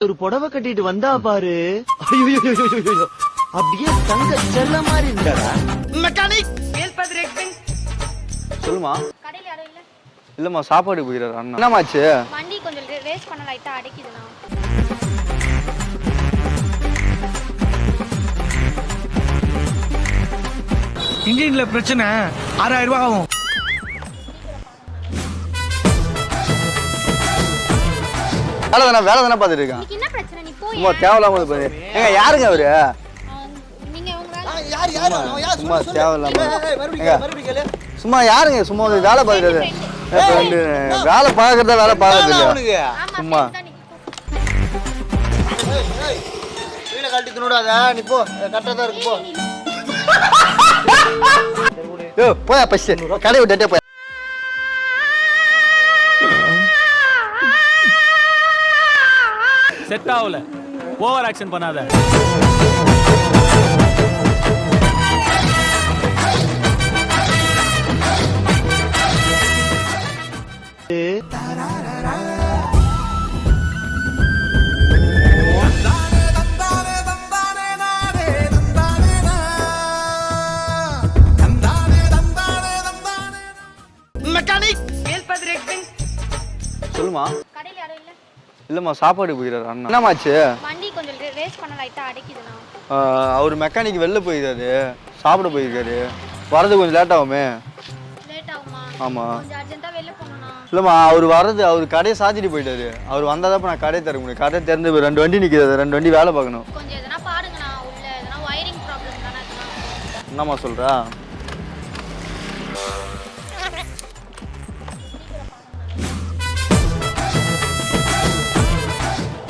ஒரு புடவை கட்டிட்டு வந்தா பாரு. ஐயோ அப்படியே தங்க செல்ல மாதிரி இருந்தாடா. மெக்கானிக் சொல்லுமா. கடையில யாரும் இல்ல. இல்லம்மா சாப்பாடு போயிறாரு அண்ணா. என்னமாச்சு? வண்டி கொஞ்சம் ரேஸ் பண்ண லைட்டா அடைக்குதுண்ணா. இன்ஜின்ல பிரச்சனை 6000 ரூபாய் ஆகும். வேலை தானே பாத்துட்டு இருக்கேன். என்ன பிரச்சனை நீ போய். சும்மா தேவையில்லாம பாரு. ஏங்க யாருங்க அவரு? நீங்க உங்க சும்மா தேவையில்லாம. சும்மா யாருங்க? சும்மா ஒரு வேலை பாக்குறது. வேலை பாக்குறதா வேலை பாக்குறது இல்லையா? சும்மா கழட்டி துணுடாத. நீ போ, கரெக்டா தான் இருக்கு. போ போயா பஸ் கடை விட்டுட்டே போய். செட் ஆகல. ஓவர் ஆக்ஷன் பண்ணாத. சொல்லுமா. கடையில யாரும் இல்ல. இல்லம்மா சாப்பாடு போயிறாரு அண்ணா. என்னமாச்சு? வண்டி கொஞ்சம் ரேஸ் பண்ண லைட்டா அடைக்குதுண்ணா. அவர் மெக்கானிக் வெளில போயிருக்காரு, சாப்பிட போயிருக்காரு. வரது கொஞ்சம் லேட் ஆகுமே. லேட் ஆகுமா? ஆமா. கொஞ்சம் அர்ஜென்ட்டா வெளில போணும்ண்ணா. இல்லம்மா அவர் வரது, அவர் கடையை சாத்திட்டு போயிட்டாரு. அவர் வந்தாதான் நான் கடையை திறக்க முடியும். கடை திறந்து 2 வண்டி நிற்கிறது, 2 வண்டி வேலை பார்க்கணும். கொஞ்சம் எதனா பாருங்கண்ணா. உள்ள எதனா வயரிங் ப்ராப்ளம் தானே இருக்குண்ணா. என்னம்மா சொல்றா?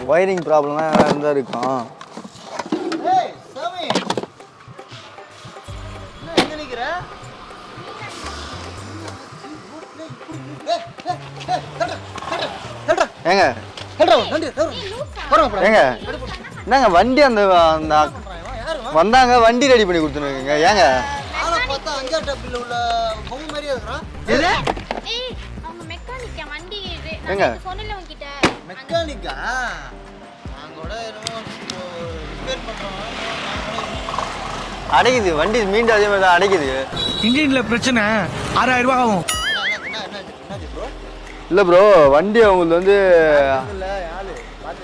வயரிங் ப்ராப்ளம்லாம் இருந்தா இருக்கும். ஏங்க ஏங்க என்னங்க வண்டி அந்த வந்தாங்க, வண்டி ரெடி பண்ணி கொடுத்துருங்க. ஏங்க அவங்க மெக்கானிக்கா வண்டி ஏங்க சொன்னல உன்கிட்ட. மெக்கானிக்கா? நாங்கோட என்னமோ ரிப்பேர் பண்றோம். அடைக்குது வண்டி, மீண்டும் அதே மாதிரி தான் அடைக்குது. இன்ஜின்ல பிரச்சனை 6000 ரூபாய் ஆகும். இல்ல ப்ரோ, வண்டி அவங்களுக்கு வந்து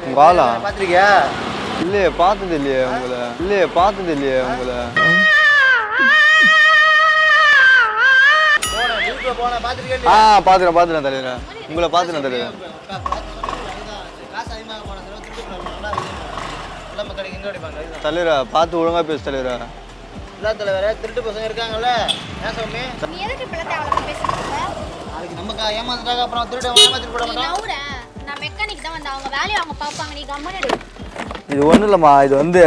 உங்க ஆளா பாத்திருக்கியா? இல்லையே பார்த்தது இல்லையே உங்களை. இல்லையே பார்த்தது இல்லையே உங்களை. பாத்துறேன் தலைவரா. உங்களை பாத்துறேன் தலைவரா. தலைவரா பார்த்து ஒழுங்கா பேசு தலைவரா. தலைவர திருட்டு பசங்க இருக்காங்கல்ல. நீ எதுக்கு இப்ப தேவலமா பேசுறீங்க? நாளைக்கு நமக்கு ஏமாந்துட்டாங்க, அப்புறம் திருட ஏமாத்திட்டு போட மாட்டான். நான் மெக்கானிக் தான் வந்தா அவங்க வேலையை அவங்க பாப்பாங்க. நீ கம்மனடு. இது ஒண்ணும் இல்லம்மா, இது வந்து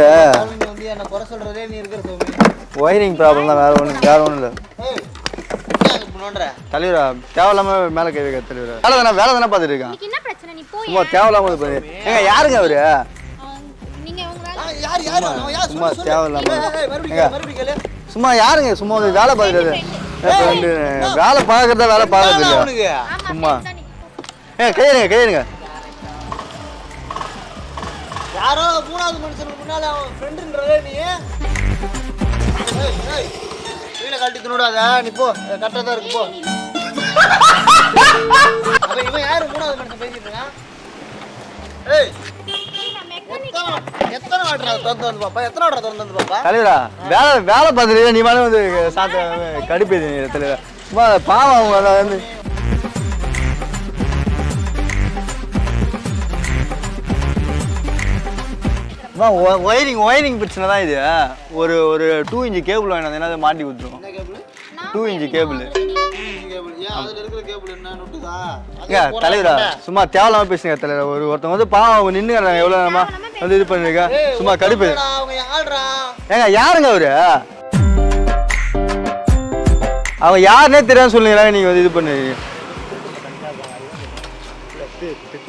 என்ன குறை சொல்றதே நீ இருக்கிற சோமி. ஒயரிங் ப்ராப்ளம் தான், வேற ஒண்ணும் இல்ல. தலைவரா தேவையில்லாம மேல கை வைக்க தலைவரா. வேலை தானே பாத்துட்டு இருக்கேன். என்ன பிரச்சனை நீ போய். சும்மா தேவையில்லாம பாரு. ஏங்க யாருங்க அவரு? நீங்க உங்க சும்மா தேவையில்லாம. சும்மா யாருங்க? சும்மா ஒரு வேலை பாக்குறது. வேலை பாக்குறதா வேலை பாக்குறது இல்லையா? சும்மா கையெடுங்க. யாரோ மூணாவது மனுஷனுக்கு முன்னால அவன் ஃப்ரெண்டுன்றதே நீ. கீழே கழட்டி துணுடாத. நீ போ, கரெக்டா தான் இருக்கு. போ. அப்ப இவன் யாரு மூணாவது மனுஷன் பேசிட்டு இருக்கான்? எத்தனை வாட்டரா திறந்து வந்து பாப்பா? எத்தனை வாட்டரா திறந்து வந்து பாப்பா? தலைவரா வேலை பார்த்துட்டு நீ மேலே வந்து சாத்த கடுப்பேது தலைவரா. சும்மா பாவம் அவங்க வந்து ஒயரிங் பிரச்சனை தான் இது. ஒரு 2 இன்ச் கேபிள் வாங்கினா என்ன மாட்டி கொடுத்துரும். 2 இன்ச் கேபிள். தலைவரா சும்மா தேவையில்லாம பேசுங்க தலைவரா. ஒருத்தவங்க வந்து பாவம் நின்னுறாங்க, எவ்வளவு நேரமா வந்து இது பண்ணிருக்க. சும்மா கடுப்பு. ஏங்க யாருங்க அவரு? அவங்க யாருன்னே தெரியாம சொல்லுங்க. நீங்க வந்து இது பண்ணுவீங்க.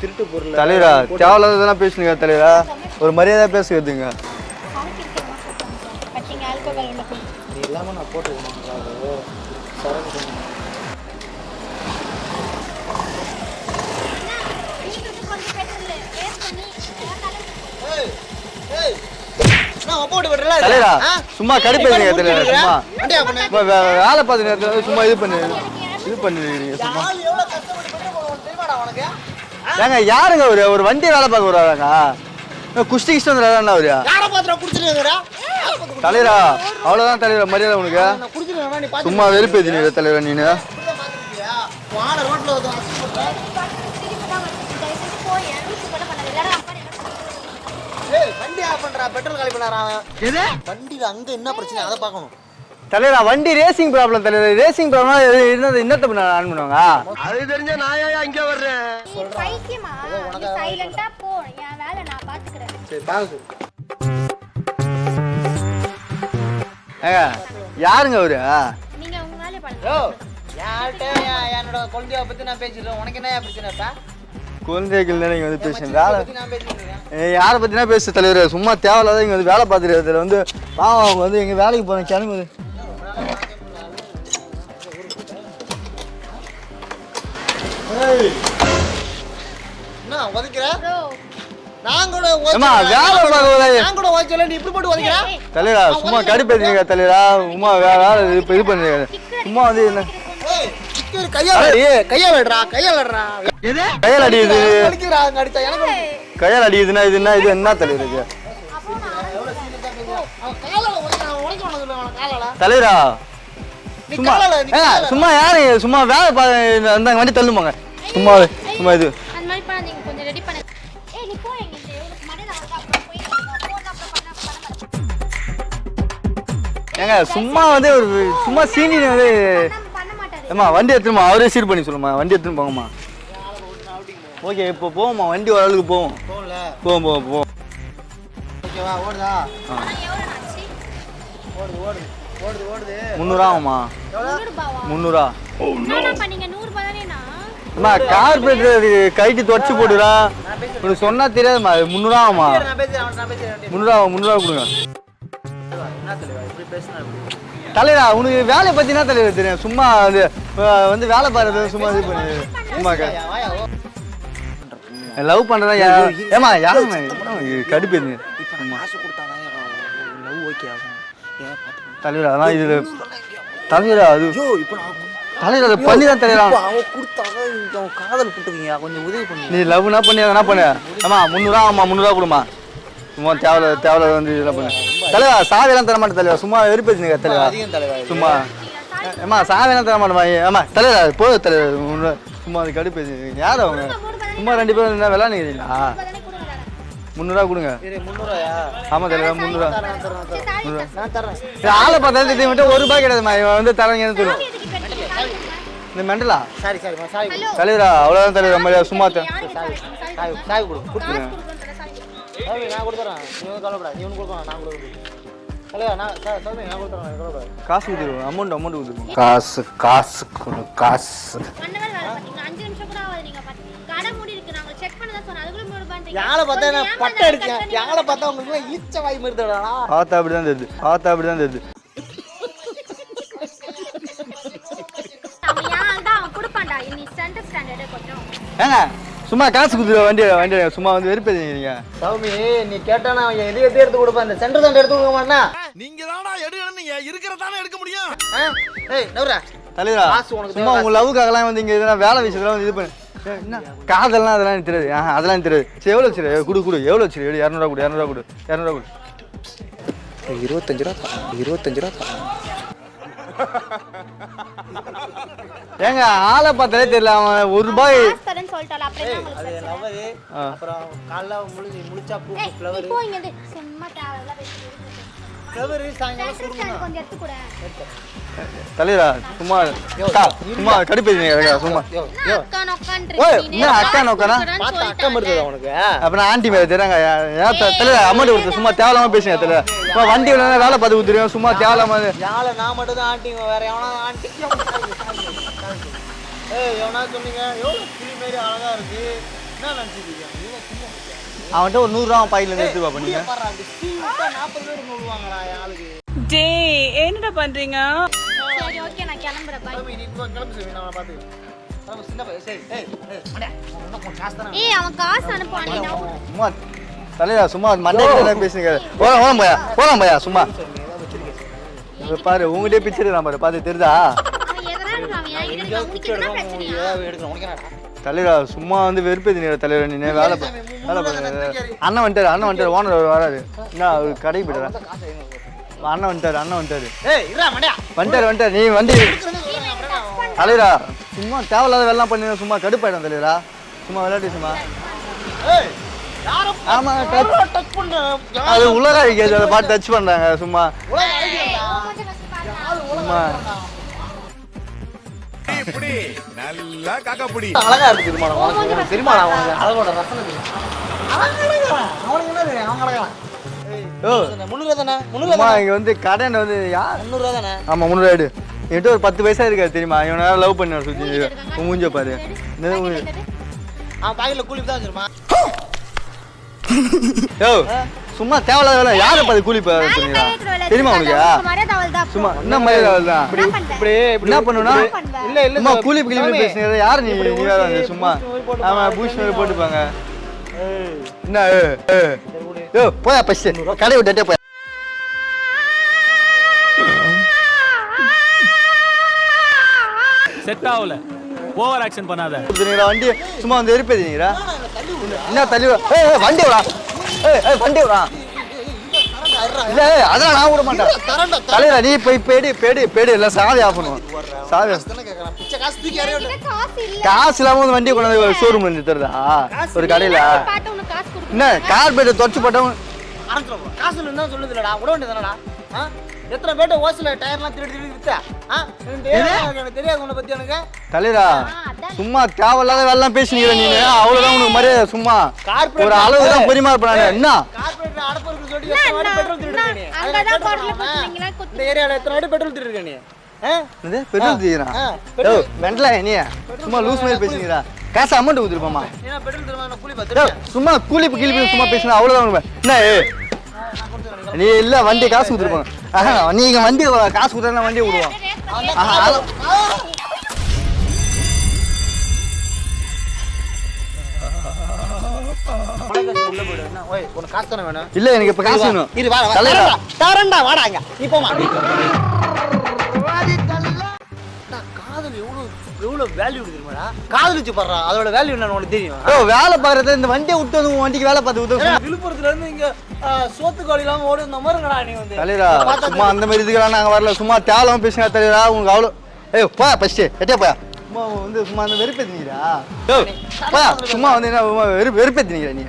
திருட்டு பொருள் தலைவரா தேவையில்லாததெல்லாம் பேசுங்க தலைவரா. ஒரு மரியாதை பேசுகிறதுங்க. நீ இல்லாம நான் போட்டுக்கணும். சரக்கு கொஞ்சம் பெட்ரோல் வேஸ்ட் பண்ணி தலைவரா சும்மா கடுப்பேங்க தலைவரா சும்மா வேலை பார்த்த நேரத்துல சும்மா இது பண்ணிருக்கீங்க சும்மா ஏங்க யாருங்க ஒரு வண்டி வேலை பார்க்க வராங்க குஷ்டி கிஷ்டம் என்ன அவரு தலைவரா அவ்வளவுதான் தலைவரா மரியாதை உனக்கு சும்மா வெறுப்பேதி நீ தலைவரா நீனு தலைவரா வண்டி ரேசிங் ப்ராப்ளம் தலைவர் ரேசிங் ப்ராப்ளம் என்னத்த ஆன் பண்ணுவாங்க அது தெரிஞ்ச நாயா இங்க வர்றேன் பைத்தியமா நீ சைலண்டா போ என் வேலை நான் பாத்துக்கறேன் சரி பாத்து யாருங்க அவரு நீங்க உங்க வேலைய பாருங்க யார்கிட்ட என்னோட குழந்தைய பத்தி நான் பேசிடுறேன் உனக்கு என்ன பிரச்சனைப்பா குழந்தைகள் நீங்க வந்து பேசுங்க வேலை நான் பேசிட்டு யாரை பத்தினா பேசு தலைவர் சும்மா தேவையில்லாத இங்க வந்து வேலை பார்த்துட்டு வந்து பாவம் அவங்க வந்து எங்க வேலைக்கு போறேன் கிளம்புது என்ன ஒதுக்குற ப்ரோ நான் கூட தலைவரா சும்மா கடுப்பேங்க தலைவரா சும்மா வேலை இது பண்ணுங்க சும்மா வந்து என்ன கையால் அடியுது கையால் அடியுதுன்னா இது என்ன தலைவர் தலைவரா சும்மா சும்மா யாரு சும்மா வேலை அந்த வண்டி தள்ளுமாங்க சும்மா சும்மா இது அந்த மாதிரி பண்ணாதீங்க கொஞ்சம் ரெடி பண்ணு ஏய் நீ போ எங்க இவனுக்கு மடையில வந்து அப்புறம் போய் போன் அப்புறம் ஏங்க சும்மா வந்து ஒரு சும்மா சீனி வந்து பண்ண மாட்டாரு ஏம்மா வண்டி எடுத்துமா அவரே சீர் பண்ணி சொல்லுமா வண்டி எடுத்துன்னு போங்கம்மா ஓகே இப்போ போவோம்மா வண்டி ஓரளவுக்கு போவோம் போவோம் ஓகேவா ஓடுதா எவ்வளவு ஆச்சு ஓடுது 300 ஆகுமா 100 ரூபாவா 300 என்ன பண்ணீங்க 100 ரூபாய் தானேனா அம்மா கார்பரேட் கைட்டி தொடச்சு போடுறான் உனக்கு சொன்னா தெரியாதுமா 300 ஆகுமா நான் பேசுறேன் 300 கொடுங்க தலைவரா உனக்கு வேலையை பத்தி என்ன தலைவர் தெரியும் சும்மா வந்து வேலை பாருறது சும்மா இது பண்ணு சும்மா லவ் பண்றதா ஏமா யாருமா கடுப்பு தலைவர் அதெல்லாம் இதுல தலைவரா அது தலைவர் அதை பண்ணி தான் தலைவரா காதல் போட்டுக்கீங்க கொஞ்சம் உதவி பண்ணி நீ லவ்னா பண்ணி என்ன பண்ணு ஆமா 300 ஆமா 300 கொடுமா சும்மா தேவையில்ல வந்து இதெல்லாம் பண்ணு தலைவா சாவியெல்லாம் தர மாட்டேன் தலைவா சும்மா வெறுப்பேச்சுங்க தலைவா சும்மா ஏமா சாவியெல்லாம் தர மாட்டேமா ஆமா தலைவா போது தலைவர் சும்மா அது கடுப்பேச்சு யார் அவங்க சும்மா 2 பேரும் என்ன விளாண்டுக்கிறீங்களா 300 கொடுங்க 300 ஆமா தலைவா 300 நான் தரேன் ஆளை பார்த்தா விட்டு ₹1 கிடையாதுமா இவன் வந்து தரங்கன்னு சொல்லுவோம் இந்த மெண்டலா சாரி தலைவரா அவ்வளோதான் தலைவர் மாதிரி சும்மா சாய் கொடுத்துருங்க நான் கொடுத்துறேன் நீ வந்து கவலைப்படாது நீ ஒன்று கொடுக்கணும் நான் கொடுக்குறேன் தலைவா நான் கொடுத்துறேன் கவலைப்படாது காசு கொடுத்துருவோம் அமௌண்ட் கொடுத்துருவோம் காசு கொடு காசு 1 hour வேலை பாத்தீங்க 5 நிமிஷம் கூட ஆகாது நீங்க கடை மூடி இருக்கு நாங்க செக் பண்ண தான் சொன்னோம் அதுக்குள்ள 100 ரூபாய் யாரை பார்த்தா நான் பட்டை அடிச்சேன் யாரை பார்த்தா உங்களுக்கு ஈச்ச வாய் மாதிரி தடா பார்த்தா அப்படிதான் தெரியுது அவன் யார் தான் அவன் கொடுப்பான்டா நீ சென்டர் ஸ்டாண்டர்ட் கொஞ்சம் ஏங்க சும்மா காசு கொடுத்துரு வண்டி சும்மா வந்து வெறுப்பேங்க சௌமி நீ கேட்டா நான் எது எடுத்து கொடுப்பேன் இந்த சென்டர் தான் எடுத்து கொடுக்க மாட்டேனா நீங்க தானா எடுக்கறீங்க இருக்கிறதானே எடுக்க முடியும் ஏய் நவரா தலைவரா சும்மா உங்க லவ்வுக்காகலாம் வந்து இங்க எதனா வேலை விஷயத்துல வந்து இது பண்ணு என்ன காதல்லாம் அதெல்லாம் எனக்கு தெரியாது அதெல்லாம் தெரியாது சரி எவ்வளோ வச்சிரு கொடு எவ்வளோ வச்சிரு 200 கொடு 200 கொடு 200 கொடு 25 ரூபா ஏங்க ஆளை பார்த்தாலே தெரியல அவன் ₹1 தரேன்னு சொல்லிட்டால அப்புறம் என்ன உங்களுக்கு அது லவரு அப்புறம் காலைல முழிச்சா பூ ஏய் ஃப்ளவர் இப்போ இங்க வந்து செம்ம தேவையில்ல பேசிட்டு ஃப்ளவர் சாயங்காலம் சுருங்கணும் கொஞ்சம் எடுத்து கூட தலைவரா சும்மா கடுப்பேங்க சும்மா அக்கா என்ன அக்கா நோக்கானா பார்த்தா அக்கா மருதுதா உனக்கு அப்புறம் ஆண்டி மேல தெரியாங்க தலைவர் அமௌண்ட் கொடுத்து சும்மா தேவையில்லாம பேசுங்க தலைவர் வண்டி வேலை பார்த்து கொடுத்துருவோம் சும்மா தேவையில்லாம யாழை நான் மட்டும் தான் ஆண்டிங்க வேற எவனா ஆண்டி ஏய் எவனா சொன்னீங்க எவ்வளோ கிளி மாரி அழகா இருக்கு என்ன நினச்சிருக்கீங்க அவன்கிட்ட ஒரு 100 ரூபா பையில எடுத்து பாப்பா நீங்க 40 பேர் சொல்லுவாங்களா ஆளுக்கு டேய் என்னடா பண்றீங்க சரி ஓகே நான் கிளம்புறேன் பை நீ கிளம்பு சொல்லி நான் பாத்துக்கிறேன் சின்ன பையன் சரி ஏய் மண்டே உனக்கு காசு தானே ஏய் அவன் காசு அனுப்புவானே நான் சும்மா தலைவா சும்மா மண்டே பேசுங்க ஓலாம் பையா சும்மா பாரு உங்ககிட்டயே பிச்சை எடுக்கிறான் பாரு பார்த்து தெரியுதா அவன் எதனா இருக்கான், அவன் என்கிட்ட இருக்கான். உனக்கு என்ன பிரச்சனையா? எடுக்கணும் உனக்கு என்னடா தலைவா சும்மா வந்து வெறுப்பேத்தினீங்க தலைவர் நீ வேலை பண்ணு அண்ணன் வந்துட்டாரு ஓனர் வராது என்ன அவர் கடைக்கு போயிட்டாரா அண்ணன் வந்துட்டாரு ஏய் இருடா மண்டையா வந்துட்டாரு நீ வண்டி தலைவரா சும்மா தேவையில்லாத வேலைலாம் பண்ணி சும்மா கடுப்பாயிடும் தலைவரா சும்மா விளையாட்டு சும்மா ஏய் யாரோ ஆமா டச் பண்ண அது உலக அழிக்காது அதை பார்த்து டச் பண்றாங்க சும்மா உலக அழகியா சும்மா நல்லா காக்கா புடி அழகா இருக்கு தெரியுமா உனக்கு தெரியுமா உனக்கு அழகோட ரசனை தெரியும் அவனுக்கு என்னது அவன் அழகான் ஓ 300 தானே 300 சும்மா இங்க வந்து கடையில வந்து யார் 300 தானே ஆமா 300 எடு என்கிட்ட ஒரு 10 பைசா இருக்காது தெரியுமா இவன் நேரம் லவ் பண்ண சுத்தி மூஞ்ச பாரு அவன் பாக்கெட்ல கூலி தான் தெரியுமா யோ சும்மா தேவையில்லாத வேலை யாரை பார்த்து கூலி சொன்னீங்களா தெரியுமா உனக்கு சும்மா என்ன மாதிரி தான் இப்படி என்ன பண்ணுனா இல்ல சும்மா கூலி பேசுனீங்க யார் நீ வேற வந்து சும்மா ஆமா பூஷ் போட்டுப்பாங்க என்ன யோ போயா ஃபர்ஸ்ட் கடை விட்டுட்டே போய் செட் ஆகல. ஓவர் ஆக்ஷன் பண்ணாத. வண்டி சும்மா வந்து வெறுப்பேதீங்களா என்ன தள்ளி வண்டி விடா வண்டி விடா இல்ல அதெல்லாம் நான் விட மாட்டேன் தலைவா நீ போய் பேடு இல்ல சாவி ஆஃப் பண்ணுவோம் சாவி பிச்சை காசு தூக்கி அறிய காசு இல்ல. காசு இல்லாம வந்து வண்டியை கொண்டு வந்து ஷோரூம்ல நிறுத்துறதா ஒரு கடையில பாத்து உனக்கு காசு கொடுக்கணும். என்ன கார்பரேட் தொடச்சு போட்டவன் ஆரம்பிச்சிடும் காசு இருந்தா சொல்லுது இல்லடா விட வேண்டியதானடா எத்தனை பேட்ட ஓசல டயர்லாம் திருடி வித்தா எனக்கு தெரியாது உன்னை பத்தி எனக்கு தலைவா சும்மா தேவையில்லாத வேலைலாம் பேசுனீங்க நீங்க அவ்வளவுதான் உனக்கு மரியாதை சும்மா கார்பரேட் ஒரு அளவு தான் பரிமாறப்படாது என்ன கார்பரேட் அடப்பருக்கு சொல்லி எத்தனை வாட்டி பெட்ரோல் திருடி இருக்க நீ அங்கதான் கோட்ல போட்டுறீங்களா? இந்த ஏரியால எத்தனை வாட்டி பெட்ரோல் திருடி இருக்க நீ பெட்ரோல் தீரான் மெண்டலா நீ சும்மா லூஸ் மாதிரி பேசுனீங்களா காசு அமௌண்ட் கொடுத்துருப்போமா ஏன்னா பெட்ரோல் திரும்ப கூலி பார்த்து சும்மா கூலி சும்மா பேசினா அவ்வளவுதான் என்ன நீ இல்ல வண்டி காசு கொடுத்துருப்பாங்க நீங்க வண்டி காசு கொடுத்தா வண்டியை விடுவோம் காசு தானே வேணும் இல்ல எனக்கு இப்ப காசு வேணும் இரு வா தரண்டா வாடா அங்க நீ போமா காதல் எவ்வளவு வேல்யூ தெரியுமாடா காதலிச்சு பாடுறா அதோட வேல்யூ என்னன்னு உனக்கு தெரியும் வேலை பாக்குறது இந்த வண்டியை விட்டு வந்து உன் வண்டிக்கு வேலை பார்த்து விட்டு விழுப்புரத்துல இருந்து இங்க சோத்து கோழி இல்லாம ஓடி இந்த மாதிரிங்கடா நீ வந்து தலைவரா சும்மா அந்த மாதிரி இதுக்கெல்லாம் நாங்க வரல சும்மா தேவலாம் பேசுங்க தலைவரா உங்களுக்கு அவ்வளோ போயா ஃபர்ஸ்ட் எட்டே போயா சும்மா வந்து சும்மா அந்த வெறுப்பேத்தினீரா போயா சும்மா வந்து என்ன வெறுப்பேத்தினீங்களா நீ